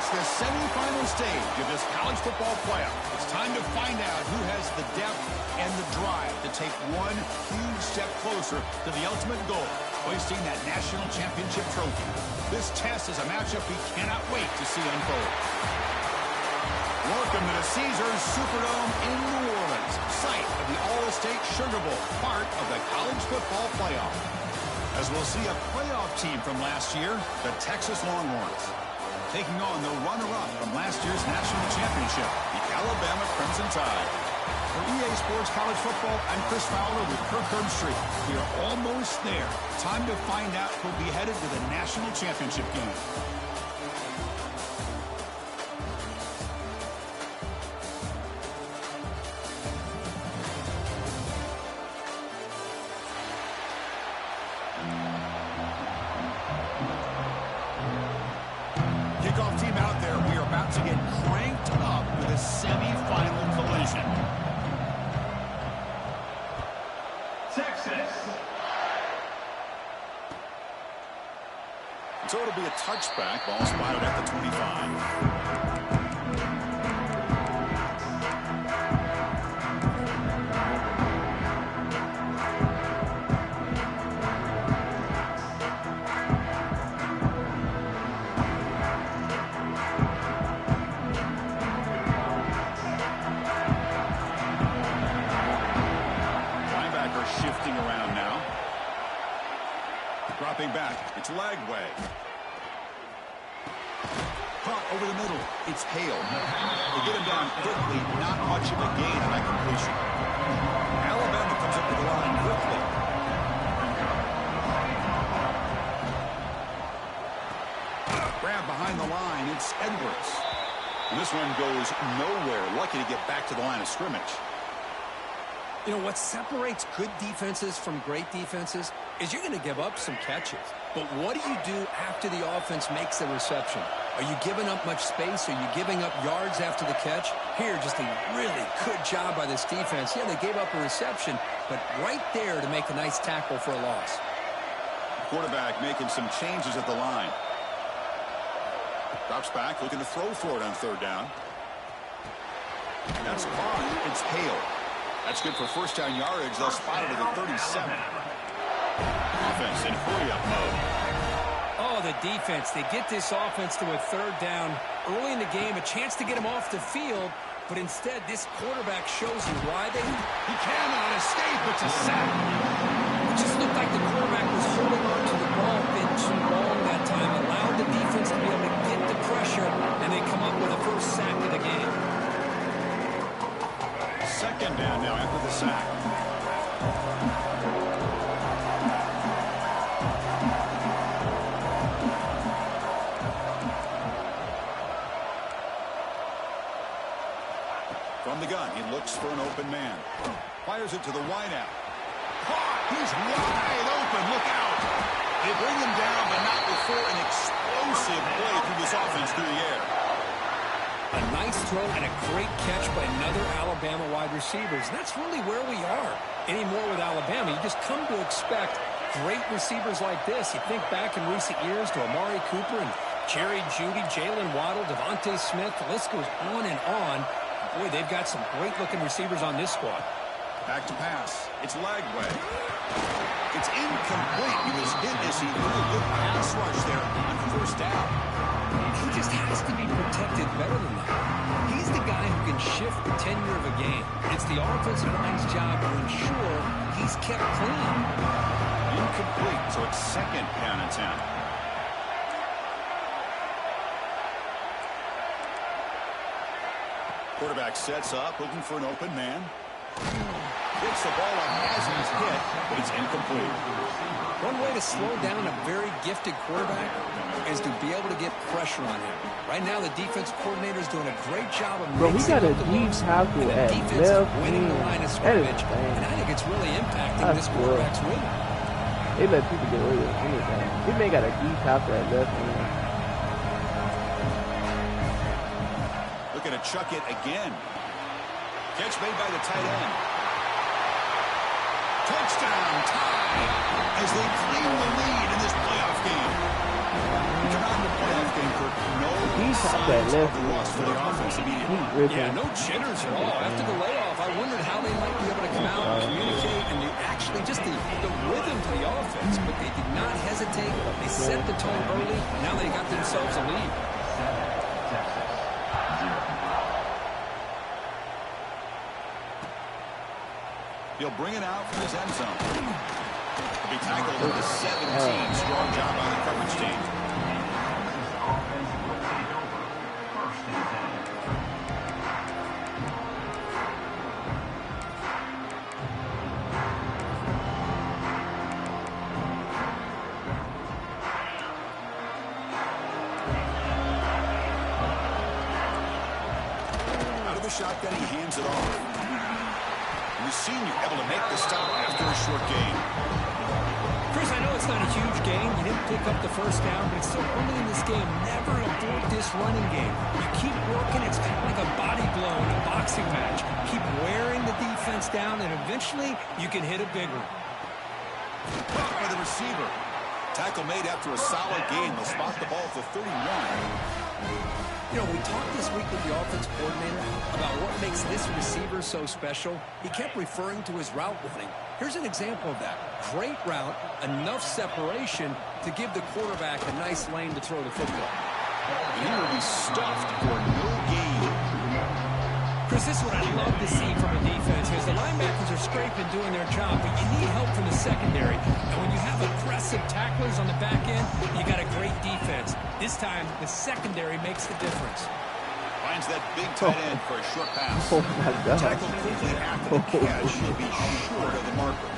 It's the semifinal stage of this college football playoff. It's time to find out who has the depth and the drive to take one huge step closer to the ultimate goal, hoisting that national championship trophy. This test is a matchup we cannot wait to see unfold. Welcome to the Caesars Superdome in New Orleans, site of the All-State Sugar Bowl, part of the college football playoff. As we'll see a playoff team from last year, the Texas Longhorns, taking on the runner-up from last year's national championship, the Alabama Crimson Tide. For EA Sports College Football, I'm Chris Fowler with Kirk Herbstreit. We are almost there. Time to find out who'll be headed to the national championship game. Kickoff team out there. We are about to get cranked up with a semi-final collision. Texas. So it'll be a touchback. Ball spotted at the 25. Shifting around now. Dropping back. It's Lagway. Caught over the middle. It's Hale. They get him down quickly. Not much of a gain on that completion. Alabama comes up to the line quickly. Grab behind the line. It's Edwards. And this one goes nowhere. Lucky to get back to the line of scrimmage. You know, what separates good defenses from great defenses is you're going to give up some catches. But what do you do after the offense makes the reception? Are you giving up much space? Are you giving up yards after the catch? Here, just a really good job by this defense. Yeah, they gave up a reception, but right there to make a nice tackle for a loss. Quarterback making some changes at the line. Drops back, looking to throw for it on third down. That's caught. It's Hale. That's good for first down yardage. They'll spot it at the 37. Offense in hurry-up mode. Oh, the defense. They get this offense to a third down early in the game, a chance to get him off the field, but instead this quarterback shows you why they... He cannot escape. It's a sack. It just looked like the quarterback was holding on to the ball a bit too long that time, allowed the defense to be able to get the pressure, and they come up with the first sack of the game. Second down now after the sack. From the gun, he looks for an open man. Fires it to the wideout. Caught! He's wide open. Look out! They bring him down, but not before an explosive play through this offense through the air. A nice throw and a great catch by another Alabama wide receivers. And that's really where we are anymore with Alabama. You just come to expect great receivers like this. You think back in recent years to Amari Cooper and Jerry Jeudy, Jalen Waddle, Devontae Smith. The list goes on and on. Boy, they've got some great-looking receivers on this squad. Back to pass. It's Lagway. It's incomplete. He was hit as he did a good pass rush there on first down. He just has to be protected better than that. He's the guy who can shift the tenure of a game. It's the offensive line's job to ensure he's kept clean. Incomplete, so it's second down and 10. Quarterback sets up, looking for an open man. Gets the ball on Hasn's hit, but it's incomplete. One way to slow down a very gifted quarterback is to be able to get pressure on him. Right now, the defense coordinator is doing a great job of mixing up the moves, and the defense is winning the line of scrimmage, and I think it's really impacting this quarterback's win. They let people get away with anything. He may got a deep tackle at left hand. Looking to chuck it again. Catch made by the tight end. Touchdown tie as they claim the lead in this playoff game. We come out in the playoff game for no signs of the rust for the offense immediately. Yeah, no jitters at all. After the layoff, I wondered how they might be able to come out and communicate and actually just the rhythm to the offense. But they did not hesitate. They set the tone early. Now they got themselves a lead. He'll bring it out from his end zone. He'll be tackled at the 17. Strong job by the coverage team. Out of the shotgun, he hands it off. We've seen you able to make the stop after a short gain. Chris, I know it's not a huge gain. You didn't pick up the first down, but it's so early in this game. Never abort this running game. You keep working. It's kind of like a body blow in a boxing match. Keep wearing the defense down, and eventually you can hit a big one. Caught by the receiver. Tackle made after a solid gain. They'll spot the ball at the 31. You know, we talked this week with the offense coordinator about what makes this receiver so special. He kept referring to his route running. Here's an example of that. Great route, enough separation to give the quarterback a nice lane to throw the football. And he will be stuffed for no gain. Chris, this is what I love to see from a defense is the linebackers are scraping doing their job, but you need help from the secondary. And when you have aggressive tacklers on the back end, you got a great defense. This time, the secondary makes the difference. Finds that big tight end for a short pass. Oh my God. Tackled quickly after the catch. He'll be short of the marker.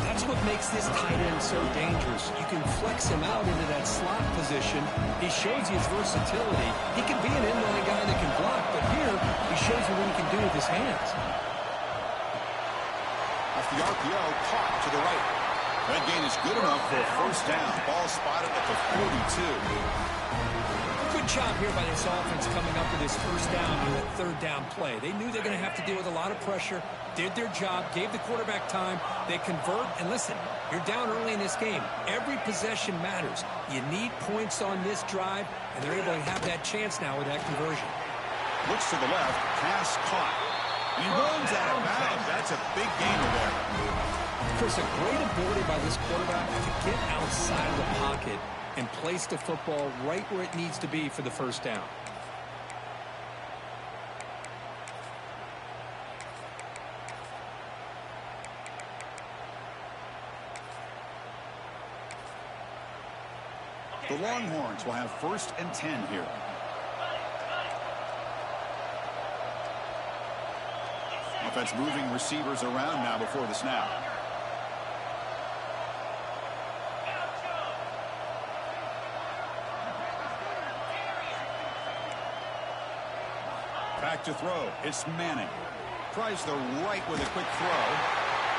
That's what makes this tight end so dangerous. You can flex him out into that slot position. He shows you his versatility. He can be an inline guy that can block, but here he shows you what he can do with his hands. Off the RPO, caught to the right. That gain is good enough for a first down. Ball spotted at the 42. Good job here by this offense coming up with this first down on that third down play. They knew they're going to have to deal with a lot of pressure, did their job, gave the quarterback time. They convert, and listen, you're down early in this game. Every possession matters. You need points on this drive, and they're able to have that chance now with that conversion. Looks to the left, pass caught. He runs out of bounds. That's a big gainer there. Chris, a great ability by this quarterback to get outside of the pocket and place the football right where it needs to be for the first down. The Longhorns will have 1st and 10 here. Offense moving receivers around now before the snap. Back to throw. It's Manning. Tries the right with a quick throw.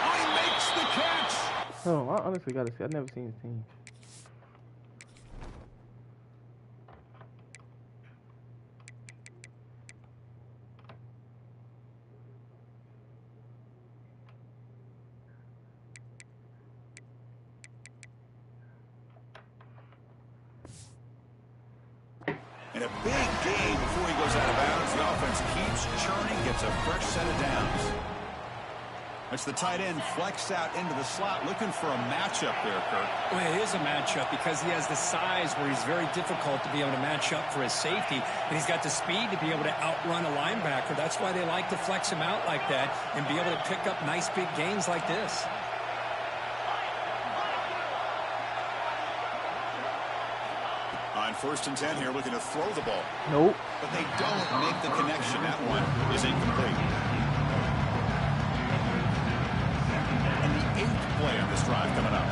Oh, he makes the catch. Oh, I honestly gotta see. I've never seen his team. And a big gain before he goes out of bounds. The offense keeps churning, gets a fresh set of downs. That's the tight end flexed out into the slot, looking for a matchup there, Kirk. Well, it is a matchup because he has the size where he's very difficult to be able to match up for his safety, and he's got the speed to be able to outrun a linebacker. That's why they like to flex him out like that and be able to pick up nice big gains like this. On 1st and 10 here, looking to throw the ball. Nope. But they don't make the connection. That one is incomplete. And the 8th play on this drive coming up.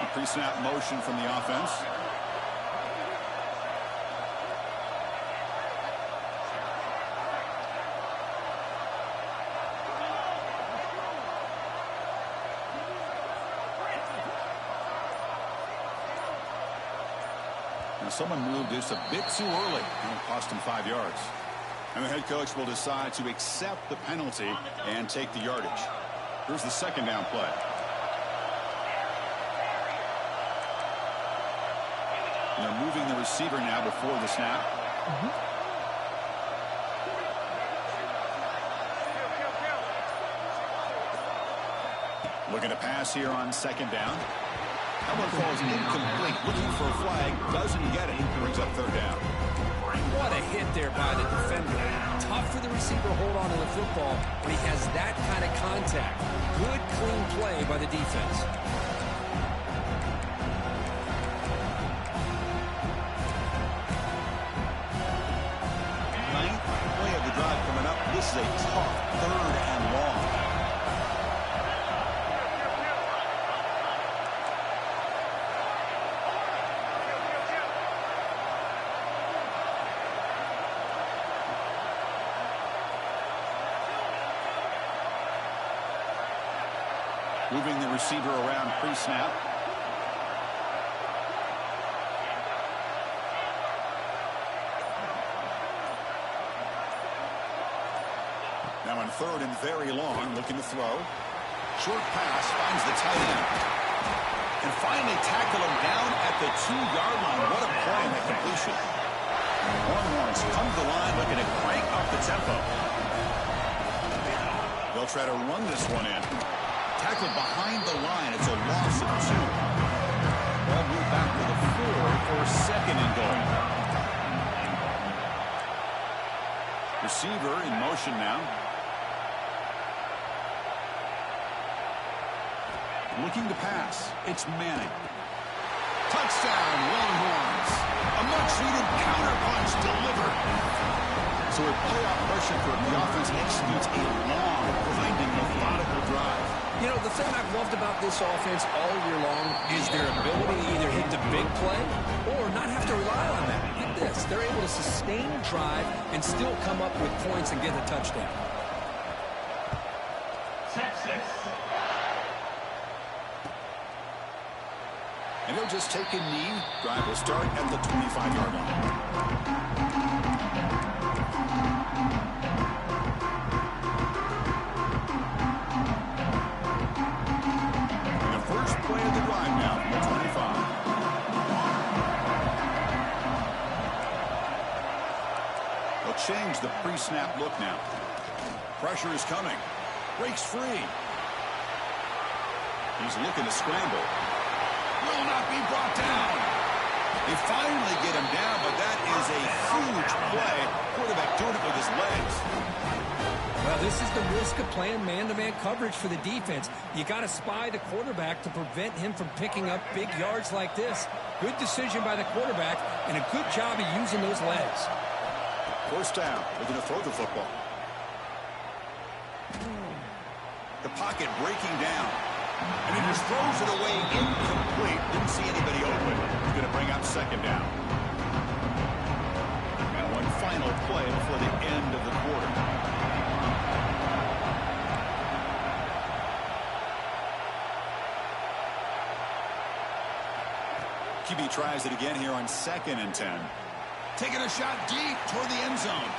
A pre-snap motion from the offense. Someone moved this a bit too early, and it cost him 5 yards. And the head coach will decide to accept the penalty and take the yardage. Here's the second down play. They're moving the receiver now before the snap. Looking to pass here on second down. That one falls incomplete. Looking for a flag. Doesn't get it. Brings up third down. What a hit there by the defender. Tough for the receiver to hold on to the football when he has that kind of contact. Good, clean play by the defense. Ninth play of the drive coming up. This is a tough third and long. Moving the receiver around pre-snap. Now on third and very long, looking to throw. Short pass finds the tight end. And finally tackle him down at the 2-yard line. What a play on that completion. Longhorns come to the line looking to crank up the tempo. They'll try to run this one in. Tackled behind the line. It's a loss of 2. Ball moved back to the 4 for second and goal. Receiver in motion now. Looking to pass. It's Manning. Touchdown, Longhorns. A much-needed counterpunch delivered. So with playoff pressure for the offense executes a long, grinding, methodical drive. You know, the thing I've loved about this offense all year long is their ability to either hit the big play or not have to rely on that. Get this. They're able to sustain a drive and still come up with points and get a touchdown. Texas. And he'll just take a knee. Drive will start at the 25-yard line. Change the pre-snap look now. Pressure is coming. Breaks free. He's looking to scramble. Will not be brought down. They finally get him down, but that is a huge play. Quarterback doing it with his legs. Well, this is the risk of playing man-to-man coverage for the defense. You got to spy the quarterback to prevent him from picking up big yards like this. Good decision by the quarterback and a good job of using those legs. First down. They're going to throw the football. The pocket breaking down. And he just throws it away incomplete. Didn't see anybody open. He's going to bring up second down. And one final play before the end of the quarter. QB tries it again here on 2nd and 10. Taking a shot deep toward the end zone.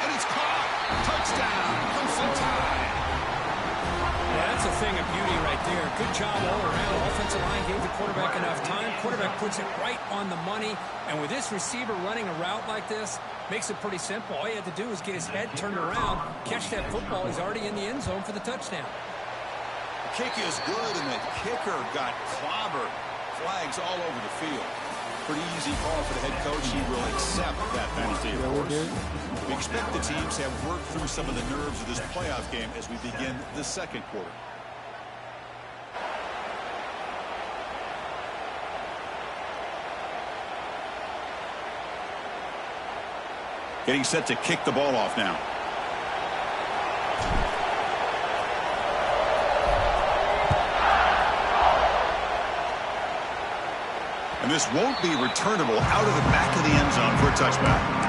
And it's caught. Touchdown. Clemson tie. Yeah, that's a thing of beauty right there. Good job all around. Offensive line gave the quarterback enough time. Quarterback puts it right on the money. And with this receiver running a route like this, makes it pretty simple. All you had to do is get his head turned around, catch that football. He's already in the end zone for the touchdown. The kick is good, and the kicker got clobbered. Flags all over the field. Pretty easy call for the head coach. He will accept that penalty, of course. We expect the teams to have worked through some of the nerves of this playoff game as we begin the second quarter. Getting set to kick the ball off now. And this won't be returnable out of the back of the end zone for a touchback.